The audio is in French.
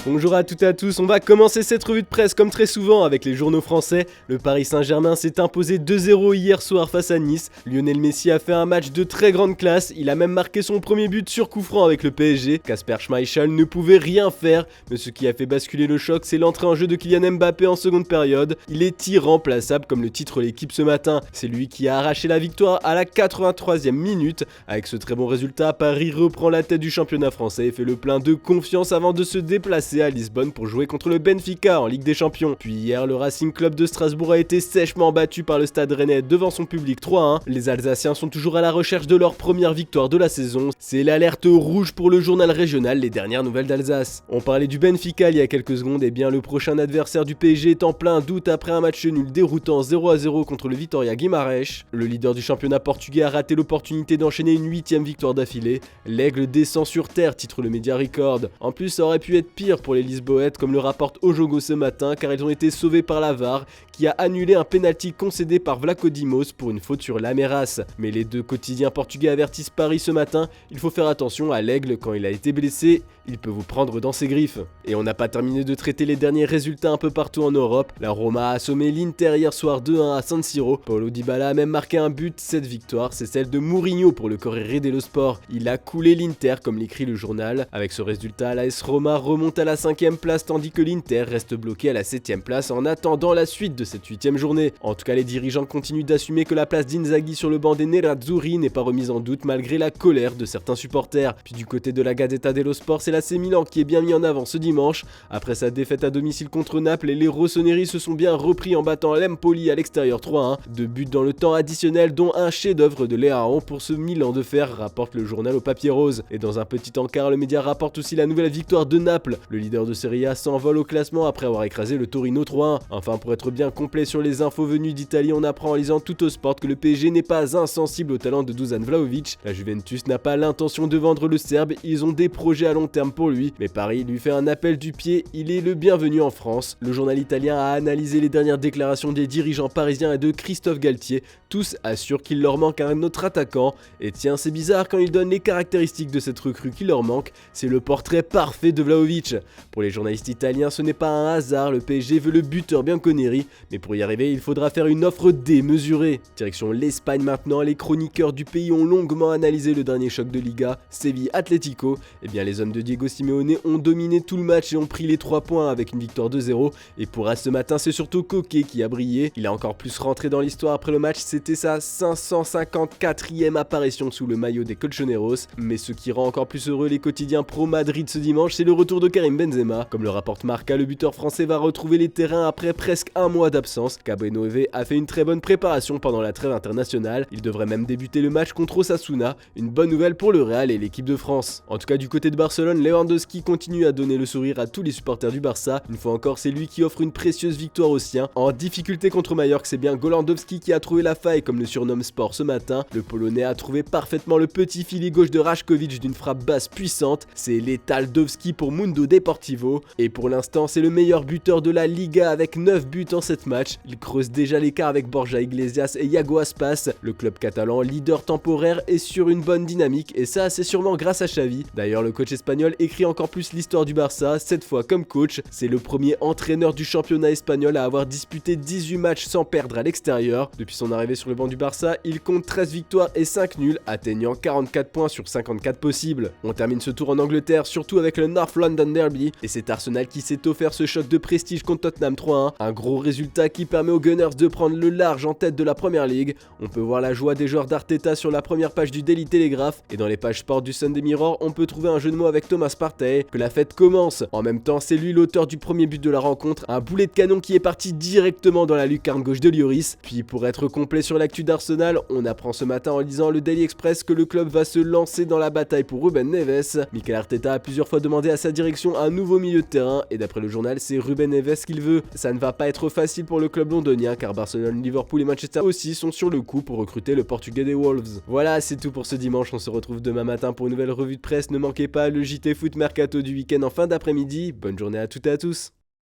Bonjour à toutes et à tous, on va commencer cette revue de presse comme très souvent avec les journaux français. Le Paris Saint-Germain s'est imposé 2-0 hier soir face à Nice. Lionel Messi a fait un match de très grande classe, il a même marqué son premier but sur coup franc avec le PSG. Kasper Schmeichel ne pouvait rien faire, mais ce qui a fait basculer le choc, c'est l'entrée en jeu de Kylian Mbappé en seconde période. Il est irremplaçable comme le titre l'équipe ce matin. C'est lui qui a arraché la victoire à la 83e minute. Avec ce très bon résultat, Paris reprend la tête du championnat français et fait le plein de confiance avant de se déplacer à Lisbonne pour jouer contre le Benfica en Ligue des Champions. Puis hier, le Racing Club de Strasbourg a été sèchement battu par le Stade Rennais devant son public 3-1. Les Alsaciens sont toujours à la recherche de leur première victoire de la saison. C'est l'alerte rouge pour le journal régional Les Dernières Nouvelles d'Alsace. On parlait du Benfica il y a quelques secondes, et bien le prochain adversaire du PSG est en plein doute après un match nul déroutant 0-0 contre le Vitória Guimarães. Le leader du championnat portugais a raté l'opportunité d'enchaîner une 8e victoire d'affilée. L'aigle descend sur terre, titre le Media Record. En plus, ça aurait pu être pire pour les Lisboètes, comme le rapporte Ojogo ce matin, car ils ont été sauvés par la VAR, qui a annulé un penalty concédé par Vlaco Dimos pour une faute sur Lameras. Mais les deux quotidiens portugais avertissent Paris ce matin, il faut faire attention à l'aigle quand il a été blessé, il peut vous prendre dans ses griffes. Et on n'a pas terminé de traiter les derniers résultats un peu partout en Europe. La Roma a assommé l'Inter hier soir 2-1 à San Siro. Paulo Dybala a même marqué un but. Cette victoire, c'est celle de Mourinho pour le Corriere dello Sport. Il a coulé l'Inter, comme l'écrit le journal. Avec ce résultat, l'AS Roma remonte à la 5e place, tandis que l'Inter reste bloqué à la 7e place en attendant la suite de cette 8e journée. En tout cas, les dirigeants continuent d'assumer que la place d'Inzaghi sur le banc des Nerazzurri n'est pas remise en doute malgré la colère de certains supporters. Puis du côté de la Gazzetta dello Sport, c'est l'AC Milan qui est bien mis en avant ce dimanche. Après sa défaite à domicile contre Naples, les rossoneri se sont bien repris en battant l'Empoli à l'extérieur 3-1. 2 buts dans le temps additionnel, dont un chef-d'œuvre de Leao pour ce Milan de fer, rapporte le journal au papier rose. Et dans un petit encart, le média rapporte aussi la nouvelle victoire de Naples. Le leader de Serie A s'envole au classement après avoir écrasé le Torino 3-1. Enfin, pour être bien complet sur les infos venues d'Italie, on apprend en lisant Tuttosport que le PSG n'est pas insensible au talent de Dusan Vlahovic. La Juventus n'a pas l'intention de vendre le Serbe, ils ont des projets à long terme pour lui. Mais Paris lui fait un appel du pied, il est le bienvenu en France. Le journal italien a analysé les dernières déclarations des dirigeants parisiens et de Christophe Galtier. Tous assurent qu'il leur manque un autre attaquant. Et tiens, c'est bizarre quand ils donnent les caractéristiques de cette recrue qui leur manque. C'est le portrait parfait de Vlahovic. Pour les journalistes italiens, ce n'est pas un hasard, le PSG veut le buteur Bianconeri. Mais pour y arriver, il faudra faire une offre démesurée. Direction l'Espagne maintenant, les chroniqueurs du pays ont longuement analysé le dernier choc de Liga, Séville-Atlético. Et bien les hommes de Diego Simeone ont dominé tout le match et ont pris les 3 points avec une victoire 2-0. Et pour As ce matin, c'est surtout Koke qui a brillé. Il a encore plus rentré dans l'histoire après le match, c'était sa 554e apparition sous le maillot des Colchoneros. Mais ce qui rend encore plus heureux les quotidiens pro Madrid ce dimanche, c'est le retour de Karim Benzema. Comme le rapporte Marca, le buteur français va retrouver les terrains après presque un mois d'absence. Cabo Nove a fait une très bonne préparation pendant la trêve internationale. Il devrait même débuter le match contre Osasuna. Une bonne nouvelle pour le Real et l'équipe de France. En tout cas, du côté de Barcelone, Lewandowski continue à donner le sourire à tous les supporters du Barça. Une fois encore, c'est lui qui offre une précieuse victoire aux siens. En difficulté contre Mallorca, c'est bien Golandowski qui a trouvé la faille, comme le surnomme Sport ce matin. Le Polonais a trouvé parfaitement le petit filet gauche de Rajkovic d'une frappe basse puissante. C'est Letaldowski pour Mundo Deportivo. Et pour l'instant, c'est le meilleur buteur de la Liga avec 9 buts en 7 matchs. Il creuse déjà l'écart avec Borja Iglesias et Iago Aspas. Le club catalan, leader temporaire, est sur une bonne dynamique et ça, c'est sûrement grâce à Xavi. D'ailleurs, le coach espagnol écrit encore plus l'histoire du Barça, cette fois comme coach. C'est le premier entraîneur du championnat espagnol à avoir disputé 18 matchs sans perdre à l'extérieur. Depuis son arrivée sur le banc du Barça, il compte 13 victoires et 5 nuls, atteignant 44 points sur 54 possibles. On termine ce tour en Angleterre, surtout avec le North London Derby, et c'est Arsenal qui s'est offert ce choc de prestige contre Tottenham 3-1. Un gros résultat qui permet aux Gunners de prendre le large en tête de la Premier League. On peut voir la joie des joueurs d'Arteta sur la première page du Daily Telegraph, et dans les pages sport du Sunday Mirror, on peut trouver un jeu de mots avec Thomas Partey, que la fête commence. En même temps, c'est lui l'auteur du premier but de la rencontre, un boulet de canon qui est parti directement dans la lucarne gauche de Lloris. Puis pour être complet sur l'actu d'Arsenal, on apprend ce matin en lisant le Daily Express que le club va se lancer dans la bataille pour Ruben Neves. Mikel Arteta a plusieurs fois demandé à sa direction un nouveau milieu de terrain, et d'après le journal, c'est Ruben Neves qu'il veut. Ça ne va pas être facile pour le club londonien, car Barcelone, Liverpool et Manchester aussi sont sur le coup pour recruter le portugais des Wolves. Voilà, c'est tout pour ce dimanche, on se retrouve demain matin pour une nouvelle revue de presse. Ne manquez pas le JT Foot Mercato du week-end en fin d'après-midi. Bonne journée à toutes et à tous.